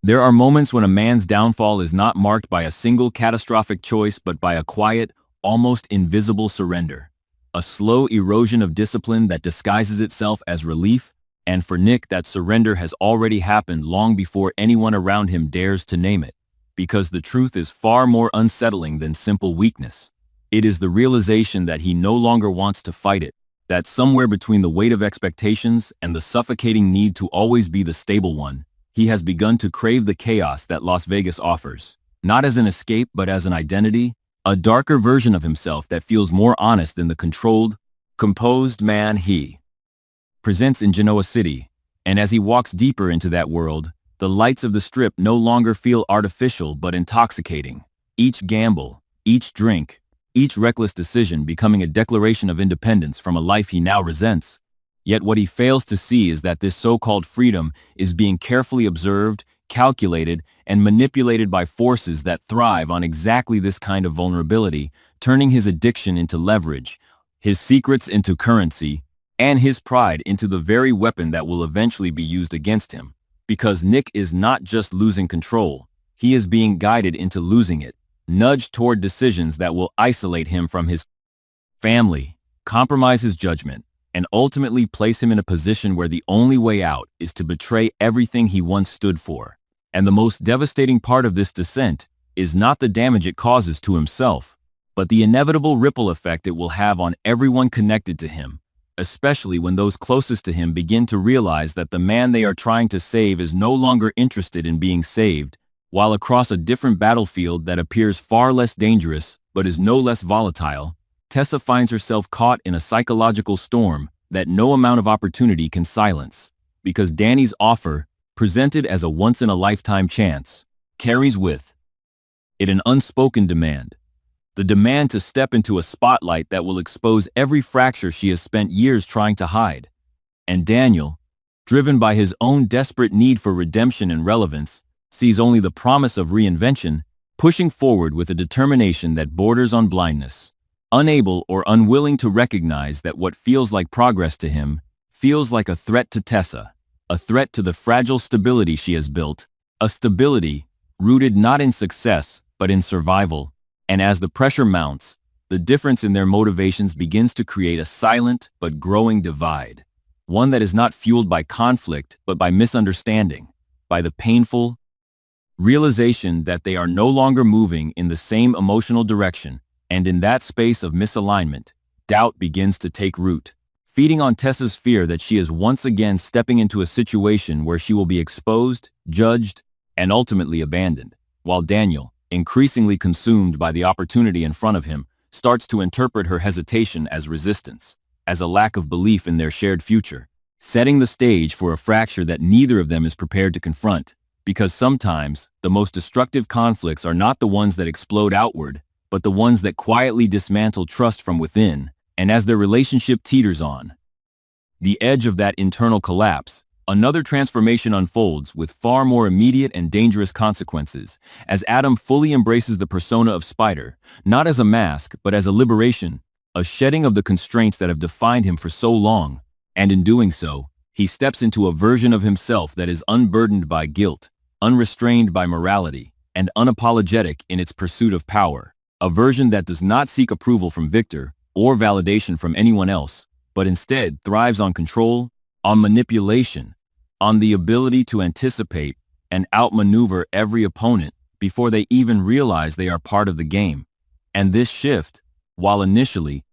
There are moments when a man's downfall is not marked by a single catastrophic choice but by a quiet, almost invisible surrender. A slow erosion of discipline that disguises itself as relief, and for Nick that surrender has already happened long before anyone around him dares to name it, because the truth is far more unsettling than simple weakness. It is the realization that he no longer wants to fight it, that somewhere between the weight of expectations and the suffocating need to always be the stable one, he has begun to crave the chaos that Las Vegas offers, not as an escape but as an identity, a darker version of himself that feels more honest than the controlled, composed man he presents in Genoa City. And as he walks deeper into that world, the lights of the Strip no longer feel artificial but intoxicating. Each gamble, each drink, each reckless decision becoming a declaration of independence from a life he now resents. Yet what he fails to see is that this so-called freedom is being carefully observed, calculated, and manipulated by forces that thrive on exactly this kind of vulnerability, turning his addiction into leverage, his secrets into currency, and his pride into the very weapon that will eventually be used against him. Because Nick is not just losing control, he is being guided into losing it, nudged toward decisions that will isolate him from his family, compromise his judgment, and ultimately place him in a position where the only way out is to betray everything he once stood for. And the most devastating part of this descent is not the damage it causes to himself, but the inevitable ripple effect it will have on everyone connected to him, especially when those closest to him begin to realize that the man they are trying to save is no longer interested in being saved, while across a different battlefield that appears far less dangerous but is no less volatile, Tessa finds herself caught in a psychological storm that no amount of opportunity can silence, because Danny's offer, presented as a once-in-a-lifetime chance, carries with it an unspoken demand. The demand to step into a spotlight that will expose every fracture she has spent years trying to hide. And Daniel, driven by his own desperate need for redemption and relevance, sees only the promise of reinvention, pushing forward with a determination that borders on blindness. Unable or unwilling to recognize that what feels like progress to him feels like a threat to Tessa, a threat to the fragile stability she has built, a stability rooted not in success but in survival. And as the pressure mounts, the difference in their motivations begins to create a silent but growing divide, one that is not fueled by conflict but by misunderstanding, by the painful realization that they are no longer moving in the same emotional direction. And in that space of misalignment, doubt begins to take root, feeding on Tessa's fear that she is once again stepping into a situation where she will be exposed, judged, and ultimately abandoned, while Daniel, increasingly consumed by the opportunity in front of him, starts to interpret her hesitation as resistance, as a lack of belief in their shared future, setting the stage for a fracture that neither of them is prepared to confront, because sometimes the most destructive conflicts are not the ones that explode outward, but the ones that quietly dismantle trust from within. And as their relationship teeters on the edge of that internal collapse, another transformation unfolds with far more immediate and dangerous consequences, as Adam fully embraces the persona of Spider, not as a mask, but as a liberation, a shedding of the constraints that have defined him for so long. And in doing so, he steps into a version of himself that is unburdened by guilt, unrestrained by morality, and unapologetic in its pursuit of power. A version that does not seek approval from Victor or validation from anyone else, but instead thrives on control, on manipulation, on the ability to anticipate and outmaneuver every opponent before they even realize they are part of the game. And this shift, while initially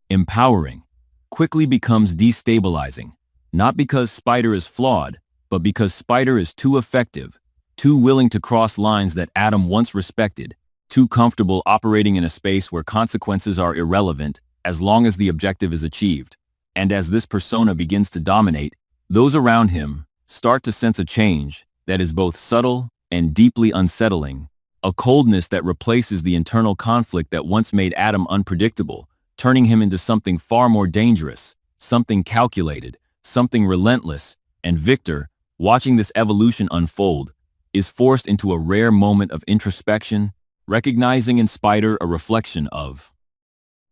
empowering, quickly becomes destabilizing, not because Spider is flawed, but because Spider is too effective, too willing to cross lines that Adam once respected, too comfortable operating in a space where consequences are irrelevant as long as the objective is achieved. And as this persona begins to dominate, those around him start to sense a change that is both subtle and deeply unsettling, a coldness that replaces the internal conflict that once made Adam unpredictable, turning him into something far more dangerous, something calculated, something relentless. And Victor, watching this evolution unfold, is forced into a rare moment of introspection, recognizing in Spider a reflection of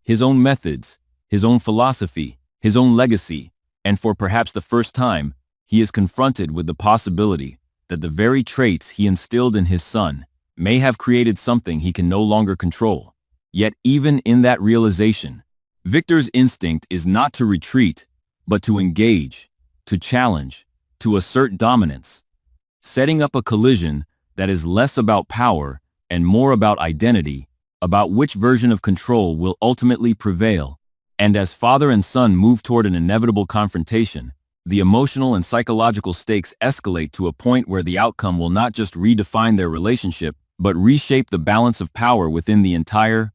his own methods, his own philosophy, his own legacy, and for perhaps the first time, he is confronted with the possibility that the very traits he instilled in his son may have created something he can no longer control. Yet even in that realization, Victor's instinct is not to retreat, but to engage, to challenge, to assert dominance, setting up a collision that is less about power and more about identity, about which version of control will ultimately prevail. And as father and son move toward an inevitable confrontation, the emotional and psychological stakes escalate to a point where the outcome will not just redefine their relationship, but reshape the balance of power within the entire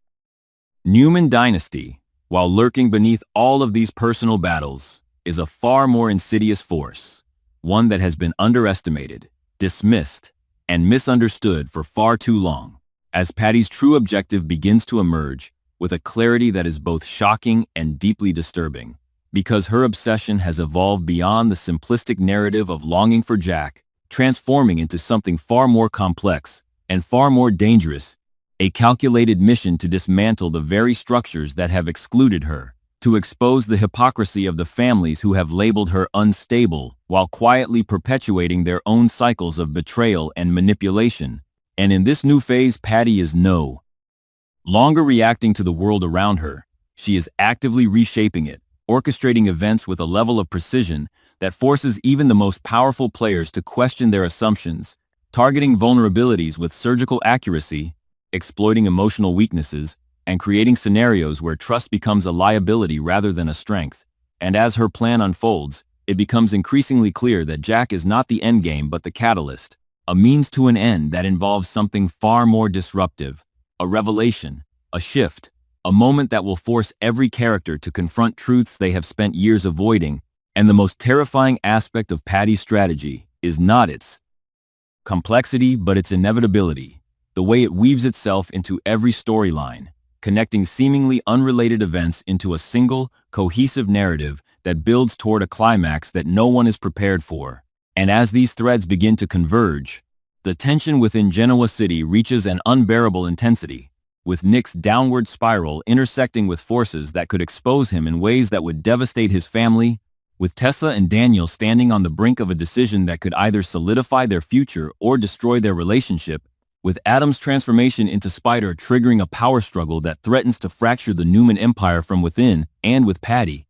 Newman dynasty. While lurking beneath all of these personal battles is a far more insidious force, one that has been underestimated, dismissed, and misunderstood for far too long, as Patty's true objective begins to emerge with a clarity that is both shocking and deeply disturbing, because her obsession has evolved beyond the simplistic narrative of longing for Jack, transforming into something far more complex and far more dangerous, a calculated mission to dismantle the very structures that have excluded her, to expose the hypocrisy of the families who have labeled her unstable while quietly perpetuating their own cycles of betrayal and manipulation. And in this new phase, Patty is no longer reacting to the world around her. She is actively reshaping it, orchestrating events with a level of precision that forces even the most powerful players to question their assumptions, targeting vulnerabilities with surgical accuracy, exploiting emotional weaknesses, and creating scenarios where trust becomes a liability rather than a strength. And as her plan unfolds, it becomes increasingly clear that Jack is not the endgame but the catalyst, a means to an end that involves something far more disruptive, a revelation, a shift, a moment that will force every character to confront truths they have spent years avoiding. And the most terrifying aspect of Patty's strategy is not its complexity but its inevitability, the way it weaves itself into every storyline, connecting seemingly unrelated events into a single, cohesive narrative that builds toward a climax that no one is prepared for. And as these threads begin to converge, the tension within Genoa City reaches an unbearable intensity, with Nick's downward spiral intersecting with forces that could expose him in ways that would devastate his family, with Tessa and Daniel standing on the brink of a decision that could either solidify their future or destroy their relationship, with Adam's transformation into Spider triggering a power struggle that threatens to fracture the Newman Empire from within, and with Patty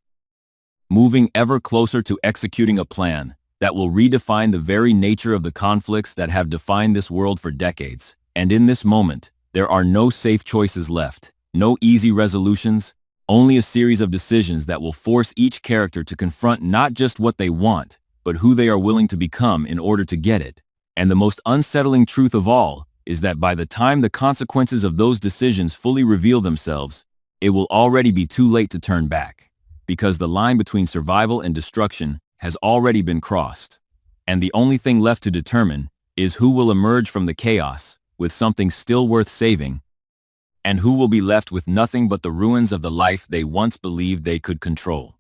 moving ever closer to executing a plan that will redefine the very nature of the conflicts that have defined this world for decades. And in this moment, there are no safe choices left, no easy resolutions, only a series of decisions that will force each character to confront not just what they want, but who they are willing to become in order to get it. And the most unsettling truth of all is that by the time the consequences of those decisions fully reveal themselves, it will already be too late to turn back, because the line between survival and destruction has already been crossed. And the only thing left to determine is who will emerge from the chaos with something still worth saving, and who will be left with nothing but the ruins of the life they once believed they could control.